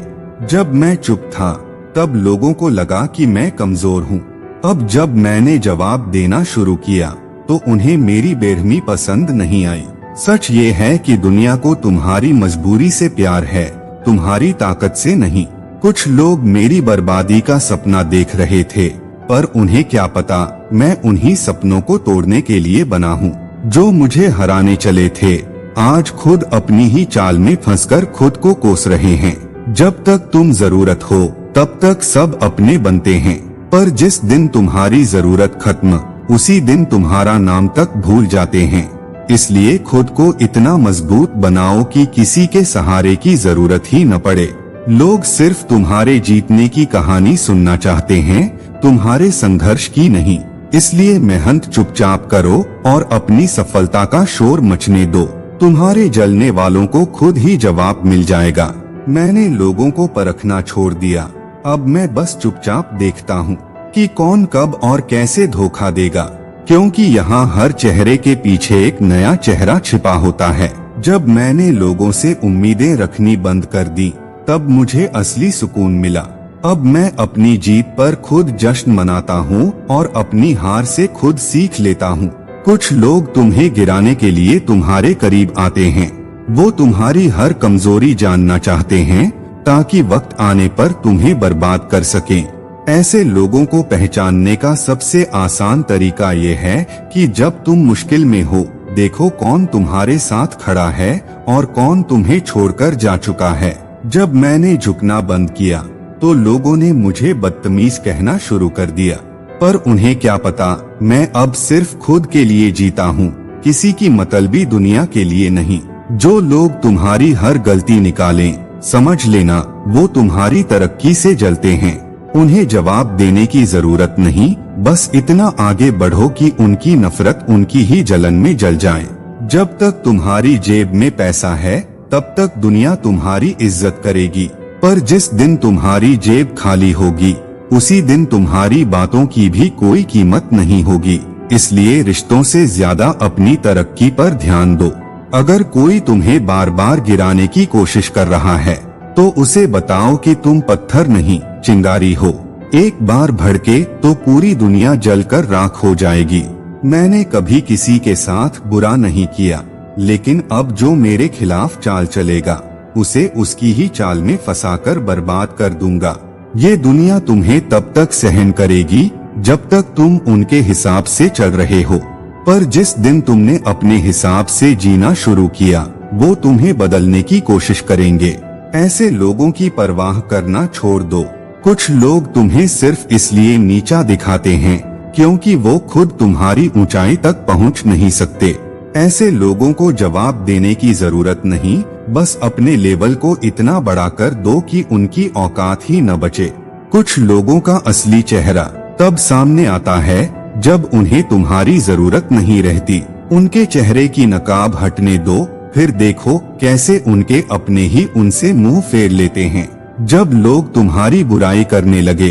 जब मैं चुप था तब लोगों को लगा कि मैं कमजोर हूँ। अब जब मैंने जवाब देना शुरू किया तो उन्हें मेरी बेरहमी पसंद नहीं आई। सच ये है कि दुनिया को तुम्हारी मजबूरी से प्यार है, तुम्हारी ताकत से नहीं। कुछ लोग मेरी बर्बादी का सपना देख रहे थे पर उन्हें क्या पता मैं उन्हीं सपनों को तोड़ने के लिए बना हूँ। जो मुझे हराने चले थे आज खुद अपनी ही चाल में फंसकर खुद को कोस रहे हैं। जब तक तुम जरूरत हो तब तक सब अपने बनते हैं, पर जिस दिन तुम्हारी जरूरत खत्म उसी दिन तुम्हारा नाम तक भूल जाते हैं। इसलिए खुद को इतना मजबूत बनाओ कि किसी के सहारे की जरूरत ही न पड़े। लोग सिर्फ तुम्हारे जीतने की कहानी सुनना चाहते हैं, तुम्हारे संघर्ष की नहीं। इसलिए मेहनत चुपचाप करो और अपनी सफलता का शोर मचने दो। तुम्हारे जलने वालों को खुद ही जवाब मिल जाएगा। मैंने लोगों को परखना छोड़ दिया। अब मैं बस चुपचाप देखता हूँ कि कौन कब और कैसे धोखा देगा, क्योंकि यहाँ हर चेहरे के पीछे एक नया चेहरा छिपा होता है। जब मैंने लोगों से उम्मीदें रखनी बंद कर दी तब मुझे असली सुकून मिला। अब मैं अपनी जीत पर खुद जश्न मनाता हूँ और अपनी हार से खुद सीख लेता हूँ। कुछ लोग तुम्हें गिराने के लिए तुम्हारे करीब आते हैं। वो तुम्हारी हर कमजोरी जानना चाहते हैं ताकि वक्त आने पर तुम्हें बर्बाद कर सकें। ऐसे लोगों को पहचानने का सबसे आसान तरीका ये है कि जब तुम मुश्किल में हो देखो कौन तुम्हारे साथ खड़ा है और कौन तुम्हें छोड़कर जा चुका है। जब मैंने झुकना बंद किया तो लोगों ने मुझे बदतमीज कहना शुरू कर दिया, पर उन्हें क्या पता मैं अब सिर्फ खुद के लिए जीता हूँ, किसी की मतलबी दुनिया के लिए नहीं। जो लोग तुम्हारी हर गलती निकालें समझ लेना वो तुम्हारी तरक्की से जलते हैं। उन्हें जवाब देने की जरूरत नहीं, बस इतना आगे बढ़ो कि उनकी नफरत उनकी ही जलन में जल जाए। जब तक तुम्हारी जेब में पैसा है तब तक दुनिया तुम्हारी इज्जत करेगी, पर जिस दिन तुम्हारी जेब खाली होगी उसी दिन तुम्हारी बातों की भी कोई कीमत नहीं होगी। इसलिए रिश्तों से ज्यादा अपनी तरक्की पर ध्यान दो। अगर कोई तुम्हें बार बार गिराने की कोशिश कर रहा है तो उसे बताओ कि तुम पत्थर नहीं चिंगारी हो। एक बार भड़के तो पूरी दुनिया जलकर राख हो जाएगी। मैंने कभी किसी के साथ बुरा नहीं किया, लेकिन अब जो मेरे खिलाफ चाल चलेगा उसे उसकी ही चाल में फंसाकर बर्बाद कर दूंगा। ये दुनिया तुम्हें तब तक सहन करेगी जब तक तुम उनके हिसाब से चल रहे हो, पर जिस दिन तुमने अपने हिसाब से जीना शुरू किया वो तुम्हें बदलने की कोशिश करेंगे। ऐसे लोगों की परवाह करना छोड़ दो। कुछ लोग तुम्हें सिर्फ इसलिए नीचा दिखाते हैं क्योंकि वो खुद तुम्हारी ऊंचाई तक पहुंच नहीं सकते। ऐसे लोगों को जवाब देने की जरूरत नहीं, बस अपने लेवल को इतना बढ़ाकर दो कि उनकी औकात ही न बचे। कुछ लोगों का असली चेहरा तब सामने आता है जब उन्हें तुम्हारी जरूरत नहीं रहती। उनके चेहरे की नकाब हटने दो, फिर देखो कैसे उनके अपने ही उनसे मुंह फेर लेते हैं। जब लोग तुम्हारी बुराई करने लगे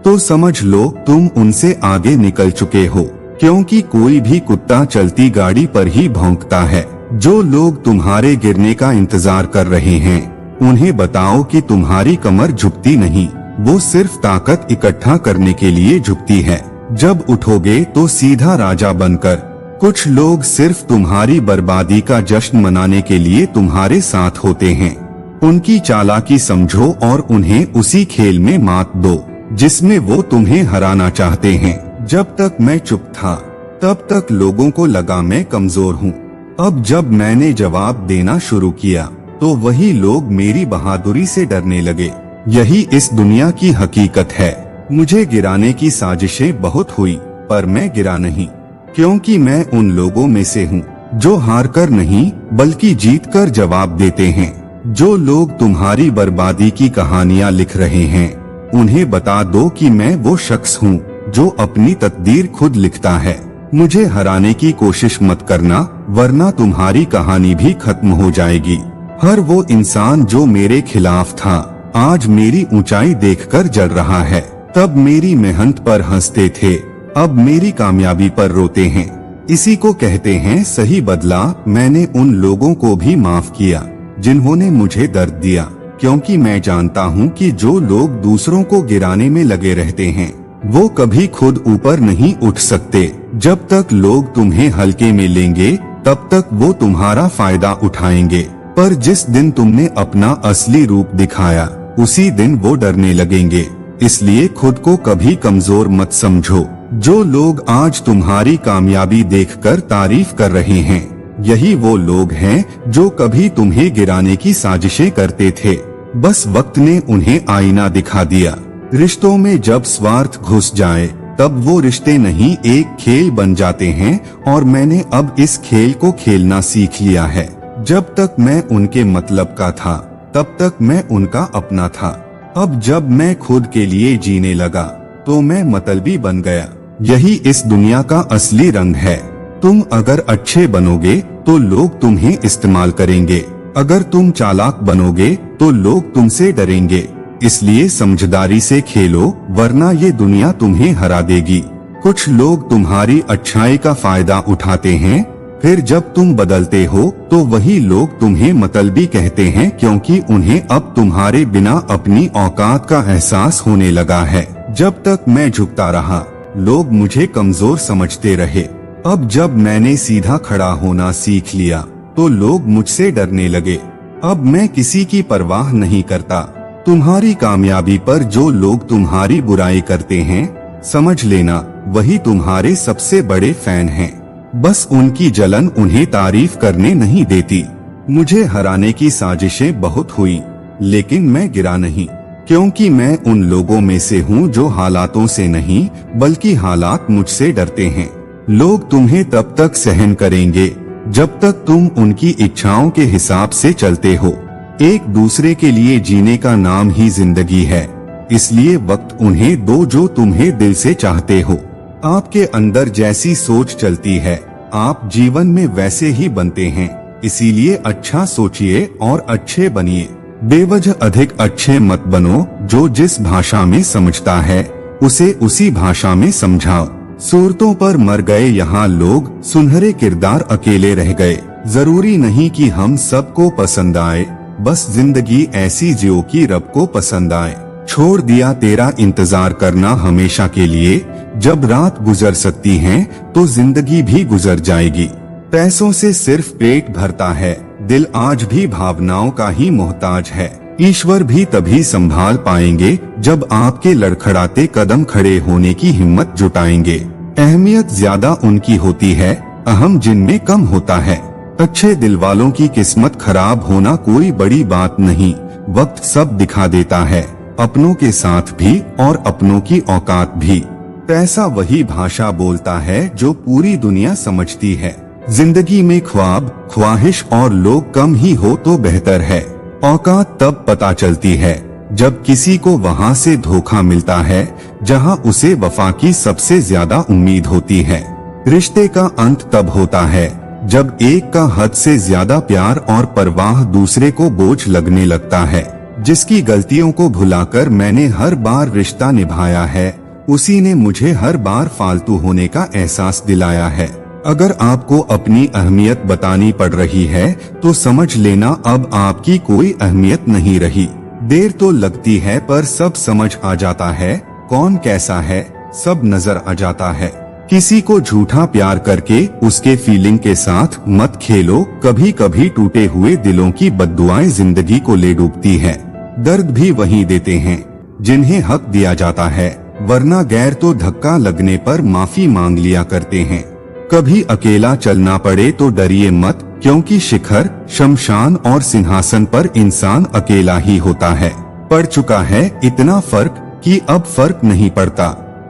तो समझ लो तुम उनसे आगे निकल चुके हो, क्योंकि कोई भी कुत्ता चलती गाड़ी पर ही भौंकता है। जो लोग तुम्हारे गिरने का इंतजार कर रहे हैं उन्हें बताओ कि तुम्हारी कमर झुकती नहीं, वो सिर्फ ताकत इकट्ठा करने के लिए झुकती है। जब उठोगे तो सीधा राजा बनकर। कुछ लोग सिर्फ तुम्हारी बर्बादी का जश्न मनाने के लिए तुम्हारे साथ होते हैं। उनकी चालाकी समझो और उन्हें उसी खेल में मात दो जिसमें वो तुम्हें हराना चाहते हैं। जब तक मैं चुप था तब तक लोगों को लगा मैं कमजोर हूँ। अब जब मैंने जवाब देना शुरू किया तो वही लोग मेरी बहादुरी से डरने लगे। यही इस दुनिया की हकीकत है। मुझे गिराने की साजिशें बहुत हुई, पर मैं गिरा नहीं, क्योंकि मैं उन लोगों में से हूँ जो हार कर नहीं बल्कि जीत कर जवाब देते हैं। जो लोग तुम्हारी बर्बादी की कहानियां लिख रहे हैं, उन्हें बता दो कि मैं वो शख्स हूँ जो अपनी तकदीर खुद लिखता है। मुझे हराने की कोशिश मत करना, वरना तुम्हारी कहानी भी खत्म हो जाएगी। हर वो इंसान जो मेरे खिलाफ था, आज मेरी ऊंचाई देखकर जल रहा है। तब मेरी मेहनत पर हंसते थे, अब मेरी कामयाबी पर रोते हैं। इसी को कहते हैं सही बदला। मैंने उन लोगों को भी माफ किया जिन्होंने मुझे दर्द दिया, क्योंकि मैं जानता हूँ कि जो लोग दूसरों को गिराने में लगे रहते हैं, वो कभी खुद ऊपर नहीं उठ सकते। जब तक लोग तुम्हें हल्के में लेंगे, तब तक वो तुम्हारा फायदा उठाएंगे, पर जिस दिन तुमने अपना असली रूप दिखाया, उसी दिन वो डरने लगेंगे। इसलिए खुद को कभी कमजोर मत समझो। जो लोग आज तुम्हारी कामयाबी देखकर तारीफ कर रहे हैं, यही वो लोग हैं जो कभी तुम्हें गिराने की साजिशें करते थे। बस वक्त ने उन्हें आईना दिखा दिया। रिश्तों में जब स्वार्थ घुस जाए, तब वो रिश्ते नहीं एक खेल बन जाते हैं, और मैंने अब इस खेल को खेलना सीख लिया है। जब तक मैं उनके मतलब का था, तब तक मैं उनका अपना था। अब जब मैं खुद के लिए जीने लगा, तो मैं मतलबी बन गया। यही इस दुनिया का असली रंग है। तुम अगर अच्छे बनोगे तो लोग तुम्हें इस्तेमाल करेंगे, अगर तुम चालाक बनोगे तो लोग तुमसे डरेंगे। इसलिए समझदारी से खेलो, वरना ये दुनिया तुम्हें हरा देगी। कुछ लोग तुम्हारी अच्छाई का फायदा उठाते हैं, फिर जब तुम बदलते हो तो वही लोग तुम्हें मतलबी कहते हैं, क्योंकि उन्हें अब तुम्हारे बिना अपनी औकात का एहसास होने लगा है। जब तक मैं झुकता रहा, लोग मुझे कमजोर समझते रहे। अब जब मैंने सीधा खड़ा होना सीख लिया, तो लोग मुझसे डरने लगे। अब मैं किसी की परवाह नहीं करता। तुम्हारी कामयाबी पर जो लोग तुम्हारी बुराई करते हैं, समझ लेना वही तुम्हारे सबसे बड़े फैन हैं। बस उनकी जलन उन्हें तारीफ करने नहीं देती। मुझे हराने की साजिशें बहुत हुई, लेकिन मैं गिरा नहीं, क्योंकि मैं उन लोगों में से हूँ जो हालातों से नहीं बल्कि हालात मुझसे डरते हैं। लोग तुम्हें तब तक सहन करेंगे जब तक तुम उनकी इच्छाओं के हिसाब से चलते हो। एक दूसरे के लिए जीने का नाम ही जिंदगी है, इसलिए वक्त उन्हें दो जो तुम्हें दिल से चाहते हो। आपके अंदर जैसी सोच चलती है, आप जीवन में वैसे ही बनते हैं। इसीलिए अच्छा सोचिए और अच्छे बनिए। बेवजह अधिक अच्छे मत बनो। जो जिस भाषा में समझता है, उसे उसी भाषा में समझाओ। सूरतों पर मर गए यहाँ लोग, सुनहरे किरदार अकेले रह गए। जरूरी नहीं कि हम सबको पसंद आए, बस जिंदगी ऐसी जियो कि रब को पसंद आए। छोड़ दिया तेरा इंतजार करना हमेशा के लिए। जब रात गुजर सकती है तो जिंदगी भी गुजर जाएगी। पैसों से सिर्फ पेट भरता है, दिल आज भी भावनाओं का ही मोहताज है। ईश्वर भी तभी संभाल पाएंगे जब आपके लड़खड़ाते कदम खड़े होने की हिम्मत जुटाएंगे। अहमियत ज्यादा उनकी होती है, अहम जिनमें कम होता है। अच्छे दिल वालों की किस्मत खराब होना कोई बड़ी बात नहीं। वक्त सब दिखा देता है, अपनों के साथ भी और अपनों की औकात भी। पैसा वही भाषा बोलता है जो पूरी दुनिया समझती है। जिंदगी में ख्वाब, ख्वाहिश और लोग कम ही हो तो बेहतर है। औकात तब पता चलती है जब किसी को वहाँ से धोखा मिलता है जहाँ उसे वफा की सबसे ज्यादा उम्मीद होती है। रिश्ते का अंत तब होता है जब एक का हद से ज्यादा प्यार और परवाह दूसरे को बोझ लगने लगता है। जिसकी गलतियों को भुलाकर मैंने हर बार रिश्ता निभाया है, उसी ने मुझे हर बार फालतू होने का एहसास दिलाया है। अगर आपको अपनी अहमियत बतानी पड़ रही है तो समझ लेना अब आपकी कोई अहमियत नहीं रही। देर तो लगती है पर सब समझ आ जाता है, कौन कैसा है सब नजर आ जाता है। किसी को झूठा प्यार करके उसके फीलिंग के साथ मत खेलो। कभी कभी टूटे हुए दिलों की बद्दुआएं जिंदगी को ले डूबती है। दर्द भी वही देते हैं जिन्हें हक दिया जाता है, वरना गैर तो धक्का लगने पर माफी मांग लिया करते हैं। कभी अकेला चलना पड़े तो डरिए मत, क्योंकि शिखर, शमशान और सिंहासन पर इंसान अकेला ही होता है। पड़ चुका है इतना फर्क कि अब फर्क नहीं पड़ता।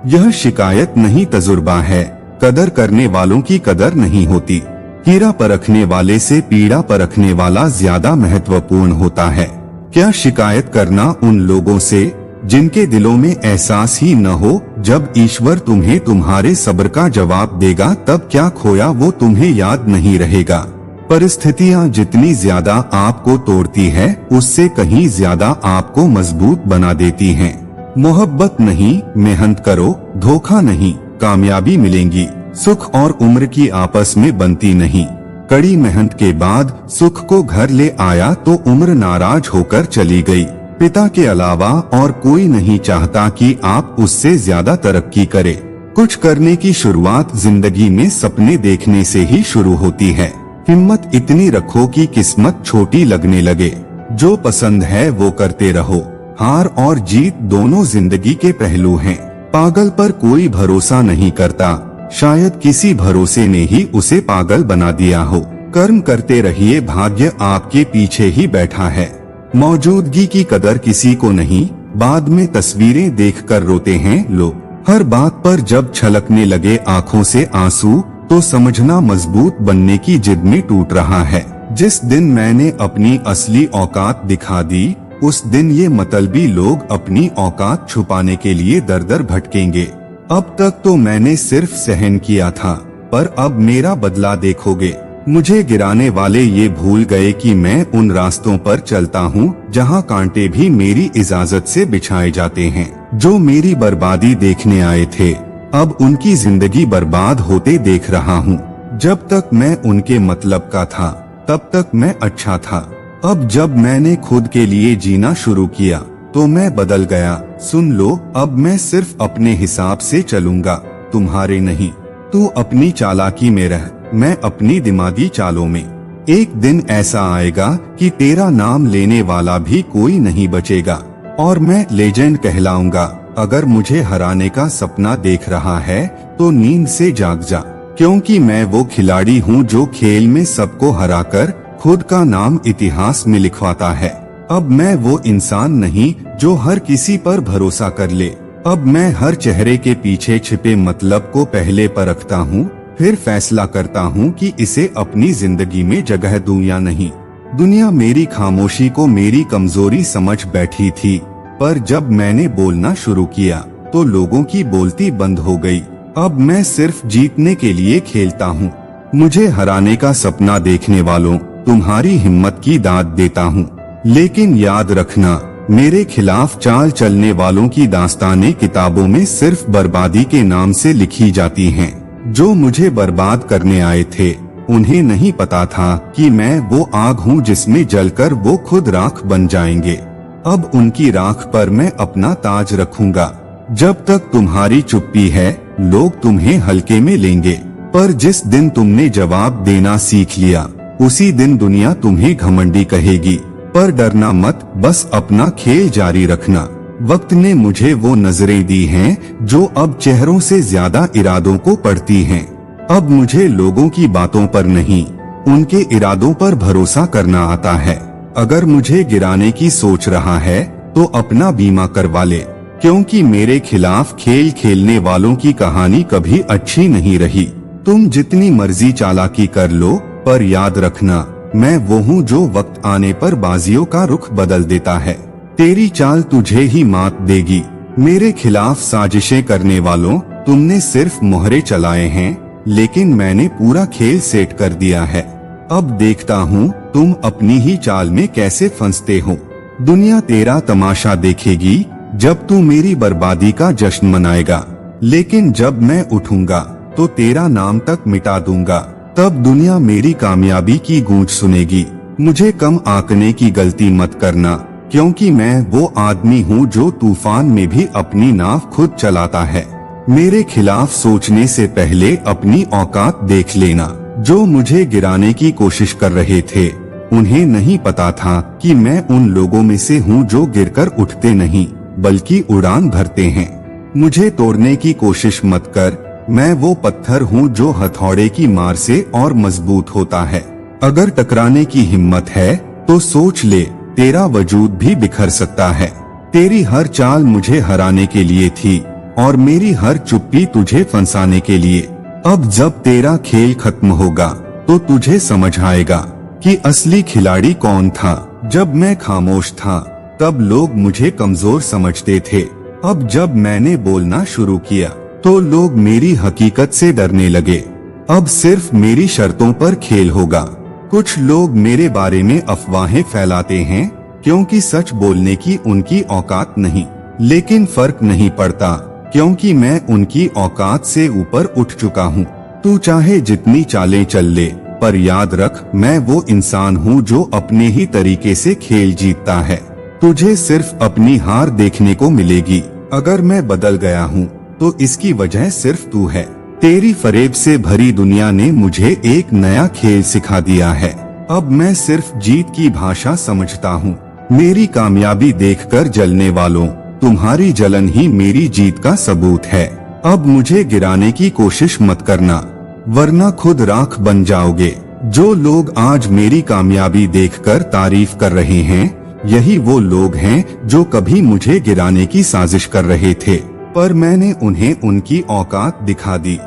यह शिकायत नहीं, तजुर्बा है। कदर करने वालों की कदर नहीं होती। हीरा परखने वाले से पीड़ा परखने वाला ज्यादा महत्वपूर्ण होता है। क्या शिकायत करना उन लोगों से जिनके दिलों में एहसास ही न हो? जब ईश्वर तुम्हें तुम्हारे सब्र का जवाब देगा तब क्या खोया वो तुम्हें याद नहीं रहेगा। परिस्थितियां जितनी ज्यादा आपको तोड़ती है उससे कहीं ज्यादा आपको मजबूत बना देती हैं। मोहब्बत नहीं, मेहनत करो, धोखा नहीं, कामयाबी मिलेंगी। सुख और उम्र की आपस में बनती नहीं। कड़ी मेहनत के बाद सुख को घर ले आया तो उम्र नाराज होकर चली गई। पिता के अलावा और कोई नहीं चाहता कि आप उससे ज्यादा तरक्की करें। कुछ करने की शुरुआत जिंदगी में सपने देखने से ही शुरू होती है। हिम्मत इतनी रखो कि किस्मत छोटी लगने लगे। जो पसंद है वो करते रहो। हार और जीत दोनों जिंदगी के पहलू हैं। पागल पर कोई भरोसा नहीं करता, शायद किसी भरोसे ने ही उसे पागल बना दिया हो। कर्म करते रहिए, भाग्य आपके पीछे ही बैठा है। मौजूदगी की कदर किसी को नहीं, बाद में तस्वीरें देखकर रोते हैं लोग। हर बात पर जब छलकने लगे आंखों से आंसू तो समझना मजबूत बनने की जिद में टूट रहा है। जिस दिन मैंने अपनी असली औकात दिखा दी उस दिन ये मतलबी लोग अपनी औकात छुपाने के लिए दर दर भटकेंगे। अब तक तो मैंने सिर्फ सहन किया था, पर अब मेरा बदला देखोगे। मुझे गिराने वाले ये भूल गए कि मैं उन रास्तों पर चलता हूँ जहाँ कांटे भी मेरी इजाजत से बिछाए जाते हैं। जो मेरी बर्बादी देखने आए थे अब उनकी जिंदगी बर्बाद होते देख रहा हूँ। जब तक मैं उनके मतलब का था तब तक मैं अच्छा था। अब जब मैंने खुद के लिए जीना शुरू किया तो मैं बदल गया। सुन लो, अब मैं सिर्फ अपने हिसाब से चलूंगा, तुम्हारे नहीं। तू अपनी चालाकी में रह, मैं अपनी दिमागी चालों में। एक दिन ऐसा आएगा कि तेरा नाम लेने वाला भी कोई नहीं बचेगा और मैं लेजेंड कहलाऊंगा। अगर मुझे हराने का सपना देख रहा है तो नींद से जाग जा, क्योंकि मैं वो खिलाड़ी हूँ जो खेल में सबको हराकर खुद का नाम इतिहास में लिखवाता है। अब मैं वो इंसान नहीं जो हर किसी पर भरोसा कर ले। अब मैं हर चेहरे के पीछे छिपे मतलब को पहले परखता हूँ, फिर फैसला करता हूँ कि इसे अपनी जिंदगी में जगह दूं या नहीं। दुनिया मेरी खामोशी को मेरी कमजोरी समझ बैठी थी, पर जब मैंने बोलना शुरू किया तो लोगों की बोलती बंद हो गई। अब मैं सिर्फ जीतने के लिए खेलता हूँ। मुझे हराने का सपना देखने वालों, तुम्हारी हिम्मत की दाद देता हूँ, लेकिन याद रखना, मेरे खिलाफ चाल चलने वालों की दास्तानें किताबों में सिर्फ बर्बादी के नाम से लिखी जाती हैं। जो मुझे बर्बाद करने आए थे उन्हें नहीं पता था कि मैं वो आग हूँ जिसमें जलकर वो खुद राख बन जाएंगे। अब उनकी राख पर मैं अपना ताज रखूंगा। जब तक तुम्हारी चुप्पी है लोग तुम्हें हल्के में लेंगे, पर जिस दिन तुमने जवाब देना सीख लिया उसी दिन दुनिया तुम्हें घमंडी कहेगी। पर डरना मत, बस अपना खेल जारी रखना। वक्त ने मुझे वो नजरें दी हैं जो अब चेहरों से ज्यादा इरादों को पढ़ती हैं। अब मुझे लोगों की बातों पर नहीं, उनके इरादों पर भरोसा करना आता है। अगर मुझे गिराने की सोच रहा है तो अपना बीमा करवा ले, क्योंकि मेरे खिलाफ खेल खेलने वालों की कहानी कभी अच्छी नहीं रही। तुम जितनी मर्जी चालाकी कर लो, पर याद रखना, मैं वो हूँ जो वक्त आने पर बाजियों का रुख बदल देता है। तेरी चाल तुझे ही मात देगी। मेरे खिलाफ साजिशें करने वालों, तुमने सिर्फ मोहरे चलाए हैं, लेकिन मैंने पूरा खेल सेट कर दिया है। अब देखता हूँ तुम अपनी ही चाल में कैसे फंसते हो। दुनिया तेरा तमाशा देखेगी जब तू मेरी बर्बादी का जश्न मनाएगा, लेकिन जब मैं उठूंगा तो तेरा नाम तक मिटा दूंगा। तब दुनिया मेरी कामयाबी की गूंज सुनेगी। मुझे कम आंकने की गलती मत करना, क्योंकि मैं वो आदमी हूँ जो तूफान में भी अपनी नाव खुद चलाता है। मेरे खिलाफ सोचने से पहले अपनी औकात देख लेना। जो मुझे गिराने की कोशिश कर रहे थे उन्हें नहीं पता था कि मैं उन लोगों में से हूँ जो गिरकर उठते नहीं बल्कि उड़ान भरते हैं। मुझे तोड़ने की कोशिश मत कर, मैं वो पत्थर हूँ जो हथौड़े की मार से और मजबूत होता है। अगर टकराने की हिम्मत है तो सोच ले, तेरा वजूद भी बिखर सकता है। तेरी हर चाल मुझे हराने के लिए थी और मेरी हर चुप्पी तुझे फंसाने के लिए। अब जब तेरा खेल खत्म होगा तो तुझे समझ आएगा कि असली खिलाड़ी कौन था। जब मैं खामोश था तब लोग मुझे कमजोर समझते थे। अब जब मैंने बोलना शुरू किया तो लोग मेरी हकीकत से डरने लगे। अब सिर्फ मेरी शर्तों पर खेल होगा। कुछ लोग मेरे बारे में अफवाहें फैलाते हैं क्योंकि सच बोलने की उनकी औकात नहीं, लेकिन फर्क नहीं पड़ता क्योंकि मैं उनकी औकात से ऊपर उठ चुका हूँ। तू चाहे जितनी चालें चल ले, पर याद रख मैं वो इंसान हूँ जो अपने ही तरीके से खेल जीतता है। तुझे सिर्फ अपनी हार देखने को मिलेगी। अगर मैं बदल गया हूँ तो इसकी वजह सिर्फ तू है। तेरी फरेब से भरी दुनिया ने मुझे एक नया खेल सिखा दिया है। अब मैं सिर्फ जीत की भाषा समझता हूँ। मेरी कामयाबी देखकर जलने वालों, तुम्हारी जलन ही मेरी जीत का सबूत है। अब मुझे गिराने की कोशिश मत करना, वरना खुद राख बन जाओगे। जो लोग आज मेरी कामयाबी देखकर तारीफ कर रहे हैं, यही वो लोग हैं जो कभी मुझे गिराने की साजिश कर रहे थे, पर मैंने उन्हें उनकी औकात दिखा दी।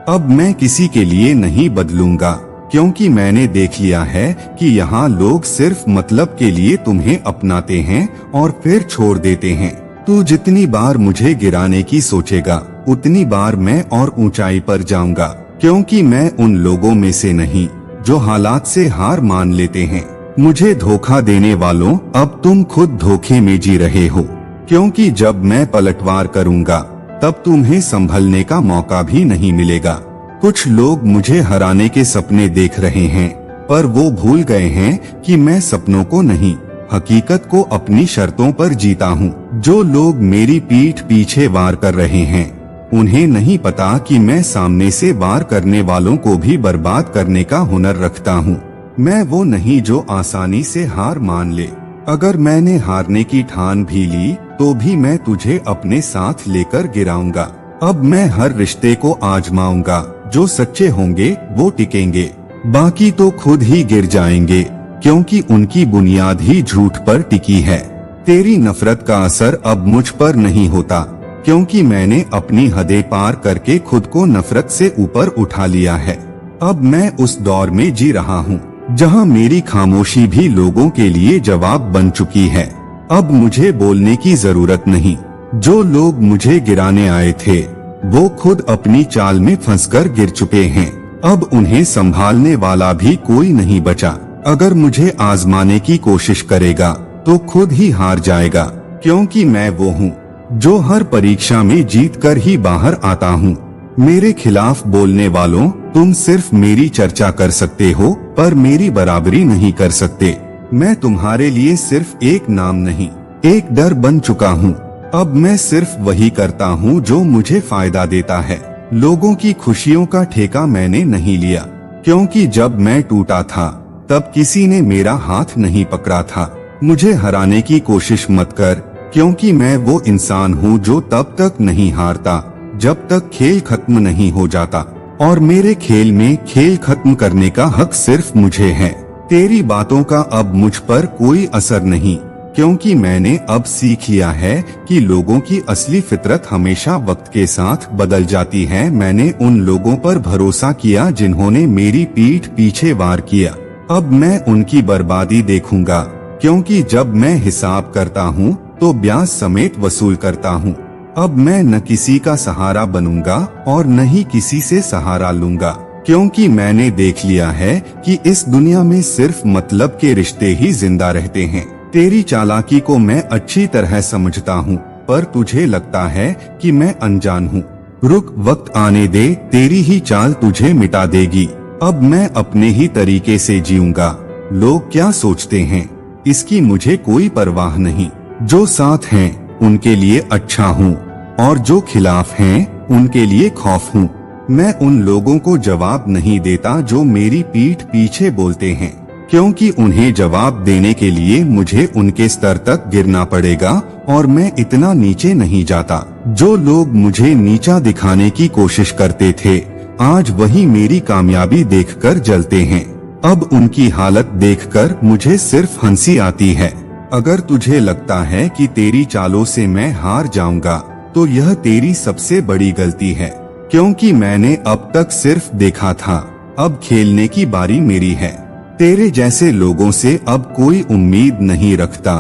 अब मैं किसी के लिए नहीं बदलूंगा क्योंकि मैंने देख लिया है कि यहाँ लोग सिर्फ मतलब के लिए तुम्हें अपनाते हैं और फिर छोड़ देते हैं। तू जितनी बार मुझे गिराने की सोचेगा उतनी बार मैं और ऊंचाई पर जाऊंगा, क्योंकि मैं उन लोगों में से नहीं जो हालात से हार मान लेते हैं। मुझे धोखा देने वालों, अब तुम खुद धोखे में जी रहे हो, क्योंकि जब मैं पलटवार करूंगा तब तुम्हें संभलने का मौका भी नहीं मिलेगा। कुछ लोग मुझे हराने के सपने देख रहे हैं, पर वो भूल गए हैं कि मैं सपनों को नहीं, हकीकत को अपनी शर्तों पर जीता हूँ। जो लोग मेरी पीठ पीछे वार कर रहे हैं, उन्हें नहीं पता कि मैं सामने से वार करने वालों को भी बर्बाद करने का हुनर रखता हूँ। मैं वो नहीं जो आसानी से हार मान ले। अगर मैंने हारने की ठान भी ली तो भी मैं तुझे अपने साथ लेकर गिराऊंगा। अब मैं हर रिश्ते को आजमाऊंगा, जो सच्चे होंगे वो टिकेंगे, बाकी तो खुद ही गिर जाएंगे, क्योंकि उनकी बुनियाद ही झूठ पर टिकी है। तेरी नफरत का असर अब मुझ पर नहीं होता, क्योंकि मैंने अपनी हदें पार करके खुद को नफरत से ऊपर उठा लिया है। अब मैं उस दौर में जी रहा हूँ जहाँ मेरी खामोशी भी लोगों के लिए जवाब बन चुकी है। अब मुझे बोलने की जरूरत नहीं। जो लोग मुझे गिराने आए थे वो खुद अपनी चाल में फंसकर गिर चुके हैं। अब उन्हें संभालने वाला भी कोई नहीं बचा। अगर मुझे आजमाने की कोशिश करेगा तो खुद ही हार जाएगा, क्योंकि मैं वो हूँ जो हर परीक्षा में जीत कर ही बाहर आता हूँ। मेरे खिलाफ बोलने वालों, तुम सिर्फ मेरी चर्चा कर सकते हो पर मेरी बराबरी नहीं कर सकते। मैं तुम्हारे लिए सिर्फ एक नाम नहीं, एक डर बन चुका हूँ। अब मैं सिर्फ वही करता हूँ जो मुझे फायदा देता है। लोगों की खुशियों का ठेका मैंने नहीं लिया, क्योंकि जब मैं टूटा था तब किसी ने मेरा हाथ नहीं पकड़ा था। मुझे हराने की कोशिश मत कर, क्योंकि मैं वो इंसान हूँ जो तब तक नहीं हारता जब तक खेल खत्म नहीं हो जाता, और मेरे खेल में खेल खत्म करने का हक सिर्फ मुझे है। तेरी बातों का अब मुझ पर कोई असर नहीं, क्योंकि मैंने अब सीख लिया है कि लोगों की असली फितरत हमेशा वक्त के साथ बदल जाती है। मैंने उन लोगों पर भरोसा किया जिन्होंने मेरी पीठ पीछे वार किया। अब मैं उनकी बर्बादी देखूंगा, क्योंकि जब मैं हिसाब करता हूँ तो ब्याज समेत वसूल करता हूँ। अब मैं न किसी का सहारा बनूंगा और न ही किसी से सहारा लूंगा, क्योंकि मैंने देख लिया है कि इस दुनिया में सिर्फ मतलब के रिश्ते ही जिंदा रहते हैं। तेरी चालाकी को मैं अच्छी तरह समझता हूँ, पर तुझे लगता है कि मैं अनजान हूँ। रुक, वक्त आने दे, तेरी ही चाल तुझे मिटा देगी। अब मैं अपने ही तरीके से जीऊंगा। लोग क्या सोचते हैं इसकी मुझे कोई परवाह नहीं। जो साथ हैं उनके लिए अच्छा हूँ, और जो खिलाफ हैं उनके लिए खौफ हूँ। मैं उन लोगों को जवाब नहीं देता जो मेरी पीठ पीछे बोलते हैं, क्योंकि उन्हें जवाब देने के लिए मुझे उनके स्तर तक गिरना पड़ेगा, और मैं इतना नीचे नहीं जाता। जो लोग मुझे नीचा दिखाने की कोशिश करते थे, आज वही मेरी कामयाबी देखकर जलते हैं। अब उनकी हालत देखकर मुझे सिर्फ हंसी आती है। अगर तुझे लगता है कि तेरी चालों से मैं हार जाऊंगा, तो यह तेरी सबसे बड़ी गलती है, क्योंकि मैंने अब तक सिर्फ देखा था। अब खेलने की बारी मेरी है। तेरे जैसे लोगों से अब कोई उम्मीद नहीं रखता,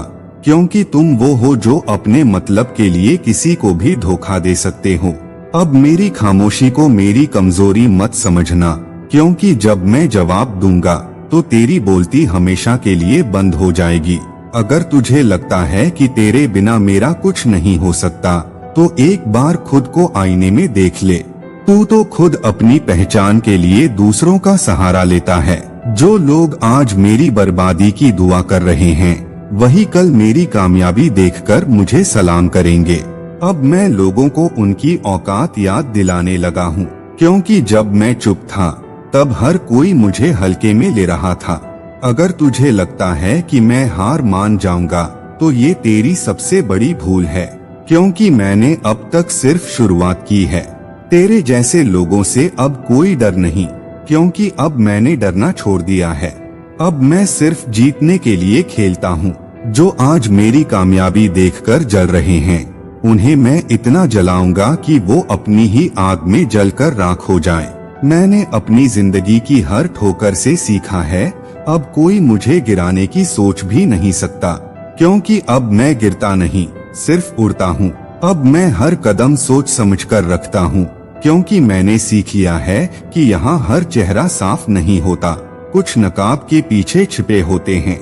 क्योंकि तुम वो हो जो अपने मतलब के लिए किसी को भी धोखा दे सकते हो। अब मेरी खामोशी को मेरी कमजोरी मत समझना, क्योंकि जब मैं जवाब दूंगा तो तेरी बोलती हमेशा के लिए बंद हो जाएगी। अगर तुझे लगता है कि तेरे बिना मेरा कुछ नहीं हो सकता, तो एक बार खुद को आईने में देख ले। तू तो खुद अपनी पहचान के लिए दूसरों का सहारा लेता है। जो लोग आज मेरी बर्बादी की दुआ कर रहे हैं, वही कल मेरी कामयाबी देखकर मुझे सलाम करेंगे। अब मैं लोगों को उनकी औकात याद दिलाने लगा हूँ, क्योंकि जब मैं चुप था तब हर कोई मुझे हल्के में ले रहा था। अगर तुझे लगता है कि मैं हार मान जाऊंगा, तो ये तेरी सबसे बड़ी भूल है, क्योंकि मैंने अब तक सिर्फ शुरुआत की है। तेरे जैसे लोगों से अब कोई डर नहीं, क्योंकि अब मैंने डरना छोड़ दिया है। अब मैं सिर्फ जीतने के लिए खेलता हूँ। जो आज मेरी कामयाबी देखकर जल रहे हैं, उन्हें मैं इतना जलाऊंगा कि वो अपनी ही आग में जलकर राख हो जाएं। मैंने अपनी जिंदगी की हर ठोकर से सीखा है, अब कोई मुझे गिराने की सोच भी नहीं सकता, क्योंकि अब मैं गिरता नहीं, सिर्फ उड़ता हूँ। अब मैं हर कदम सोच समझकर रखता हूँ, क्योंकि मैंने सीख लिया है कि यहाँ हर चेहरा साफ नहीं होता, कुछ नकाब के पीछे छिपे होते हैं।